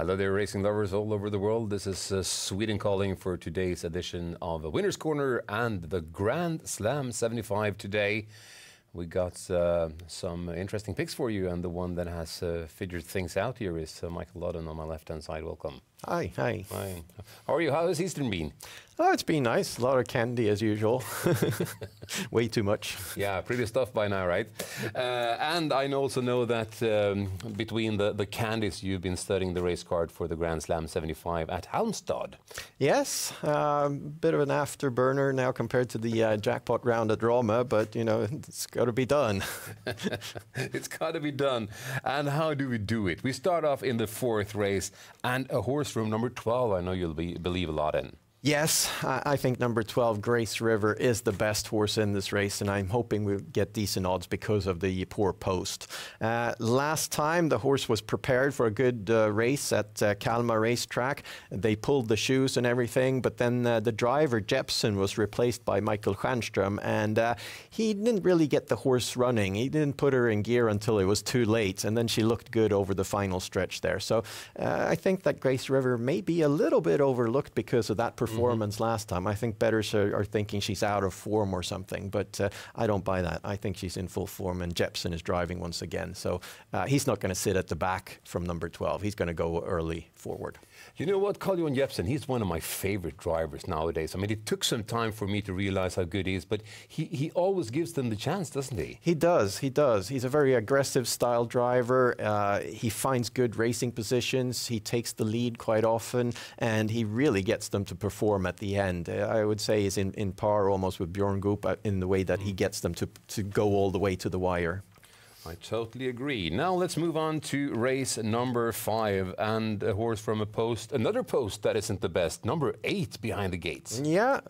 Hello there, racing lovers all over the world. This is Sweden calling for today's edition of Winner's Corner and the Grand Slam 75 today. We got some interesting picks for you, and the one that has figured things out here is Michael Ludden on my left-hand side. Welcome. Hi. Hi. How are you? How has Eastern been? Oh, it's been nice. A lot of candy as usual. Way too much. Yeah, pretty stuff by now, right? And I also know that between the candies, you've been studying the race card for the Grand Slam 75 at Halmstad. Yes, bit of an afterburner now compared to the jackpot round at Roma, but you know, it's got to be done. It's got to be done. And how do we do it? We start off in the fourth race, and a horse from number 12 I know you'll believe a lot in. Yes, I think number 12, Grace River, is the best horse in this race, and I'm hoping we'll get decent odds because of the poor post. Last time, the horse was prepared for a good race at Kalmar racetrack. They pulled the shoes and everything, but then the driver, Jeppson, was replaced by Michael Stjernström, and he didn't really get the horse running. He didn't put her in gear until it was too late, and then she looked good over the final stretch there. So I think that Grace River may be a little bit overlooked because of that performance last time. I think bettors are thinking she's out of form or something, but I don't buy that. I think she's in full form, and Jeppson is driving once again. So he's not going to sit at the back from number 12. He's going to go early forward. You know what, Carl-Johan Jeppson, he's one of my favorite drivers nowadays. I mean, it took some time for me to realize how good he is, but he always gives them the chance, doesn't he? He does. He's a very aggressive style driver. He finds good racing positions. He takes the lead quite often, and he really gets them to perform at the end. I would say he's in par almost with Björn Goop in the way that he gets them to go all the way to the wire. I totally agree. Now let's move on to race number 5, and a horse from another post that isn't the best, number 8 behind the gates. Yeah,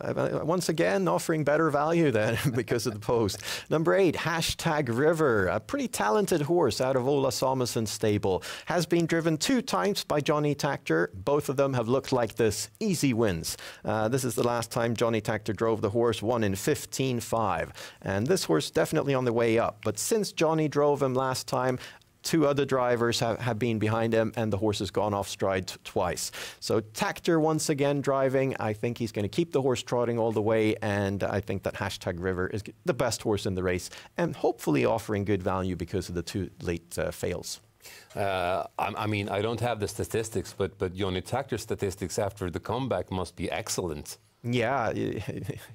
once again offering better value then because of the post. Number 8, #River, a pretty talented horse out of Ola Samuelsson's stable. Has been driven 2 times by Johnny Takter. Both of them have looked like this, easy wins. This is the last time Johnny Takter drove the horse, won in 15.5. And this horse definitely on the way up. But since Johnny drove him last time, 2 other drivers have been behind him, and the horse has gone off stride twice. So Takter once again driving. I think he's going to keep the horse trotting all the way, and I think that #River is the best horse in the race, and hopefully offering good value because of the 2 late fails. I mean, I don't have the statistics, but Johnny Takter's statistics after the comeback must be excellent. Yeah,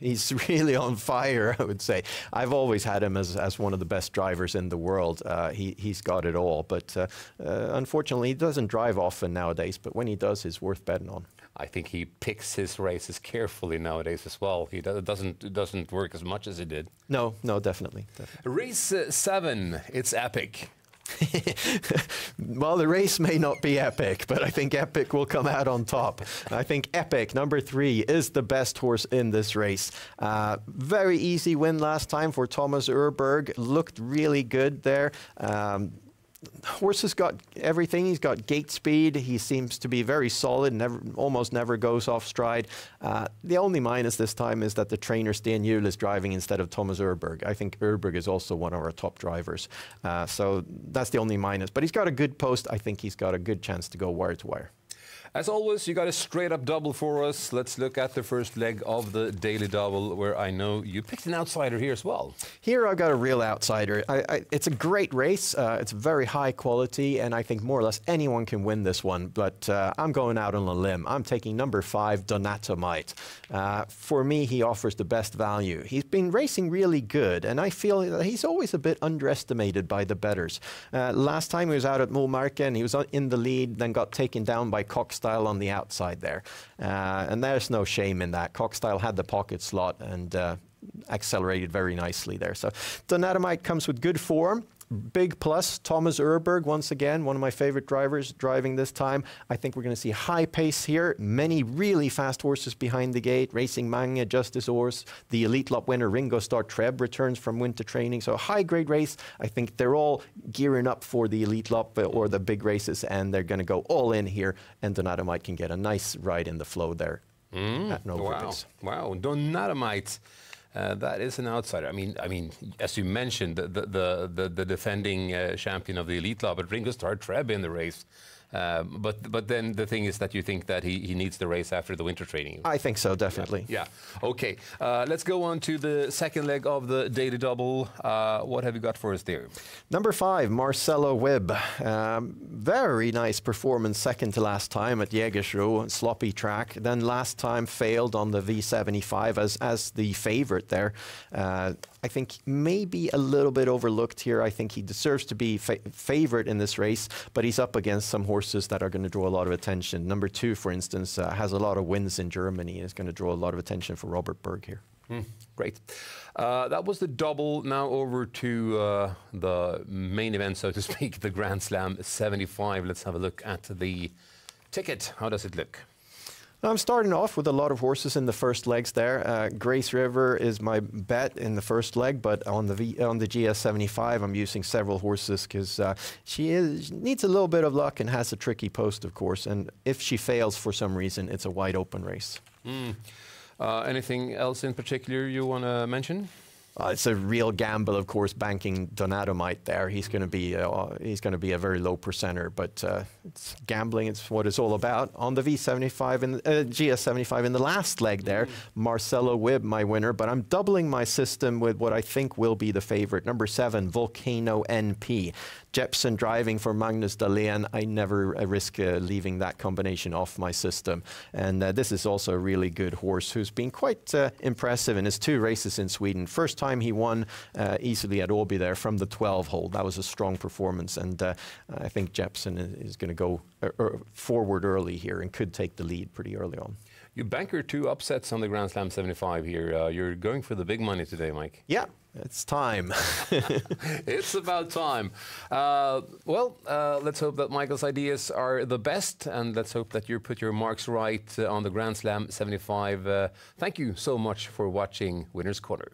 he's really on fire, I would say. I've always had him as one of the best drivers in the world. He's got it all, but unfortunately he doesn't drive often nowadays, but when he does, he's worth betting on. I think he picks his races carefully nowadays as well. He doesn't work as much as he did. No, definitely. Race 7, it's epic. Well, the race may not be epic, but I think Epic will come out on top. I think Epic, number 3, is the best horse in this race. Very easy win last time for Thomas Urberg. Looked really good there. Horse has got everything. He's got gate speed. He seems to be very solid, almost never goes off stride. The only minus this time is that the trainer Sten Juhl is driving instead of Thomas Urberg. I think Urberg is also one of our top drivers. So that's the only minus. But he's got a good post. I think he's got a good chance to go wire to wire. As always, you got a straight-up double for us. Let's look at the first leg of the daily double, where I know you picked an outsider here as well. Here I've got a real outsider. It's a great race. It's very high quality, and I think more or less anyone can win this one. But I'm going out on a limb. I'm taking number 5, Donatomite. For me, he offers the best value. He's been racing really good, and I feel that he's always a bit underestimated by the bettors. Last time he was out at Momarken, he was in the lead, then got taken down by Cockstyle on the outside there. And there's no shame in that. Cockstyle had the pocket slot and accelerated very nicely there. So Donatomite comes with good form. Big plus, Thomas Urberg, once again, one of my favorite drivers driving this time. I think we're going to see high pace here. Many really fast horses behind the gate. Racing Mange, Justice Horse, the Elite Lop winner Ringo Starr Treb returns from winter training. So a high grade race. I think they're all gearing up for the Elite Lop or the big races, and they're going to go all in here, and Donatomite can get a nice ride in the flow there at no purpose. Wow, Donatomite. That is an outsider. I mean, as you mentioned, the defending champion of the Elite Lop, but Ringo Starr Treb in the race. But then the thing is that you think that he needs the race after the winter training. I think so, definitely. Yeah. Okay. Let's go on to the second leg of the daily double. What have you got for us there? Number 5, Marcelo Wibb. Very nice performance, second to last time at Jägersro, sloppy track. Then last time failed on the V75 as the favorite there. I think maybe a little bit overlooked here. I think he deserves to be favorite in this race, but he's up against some horses that are going to draw a lot of attention. Number 2, for instance, has a lot of wins in Germany. Is going to draw a lot of attention for Robert Berg here. Great. That was the double. Now over to the main event, so to speak, the Grand Slam 75. Let's have a look at the ticket. How does it look? I'm starting off with a lot of horses in the first legs there. Grace River is my bet in the first leg, but on the GS75, I'm using several horses because she needs a little bit of luck and has a tricky post, of course. And if she fails for some reason, it's a wide open race. Anything else in particular you want to mention? It's a real gamble, of course, banking Donatomite there. He's going to be a very low percenter, but it's gambling. It's what it's all about. On the V75 and GS75 in the last leg there, Marcelo Wibb, my winner. But I'm doubling my system with what I think will be the favorite, number 7, Volcano NP. Jeppson driving for Magnus Dahlén. I never risk leaving that combination off my system. And this is also a really good horse who's been quite impressive in his 2 races in Sweden. First time he won easily at Åby there from the 12 hole. That was a strong performance. And I think Jeppson is going to go forward early here and could take the lead pretty early on. You banker 2 upsets on the Grand Slam 75 here. You're going for the big money today, Mike. Yeah. It's time. It's about time. Let's hope that Michael's ideas are the best, and let's hope that you put your marks right on the Grand Slam 75. Thank you so much for watching Winner's Corner.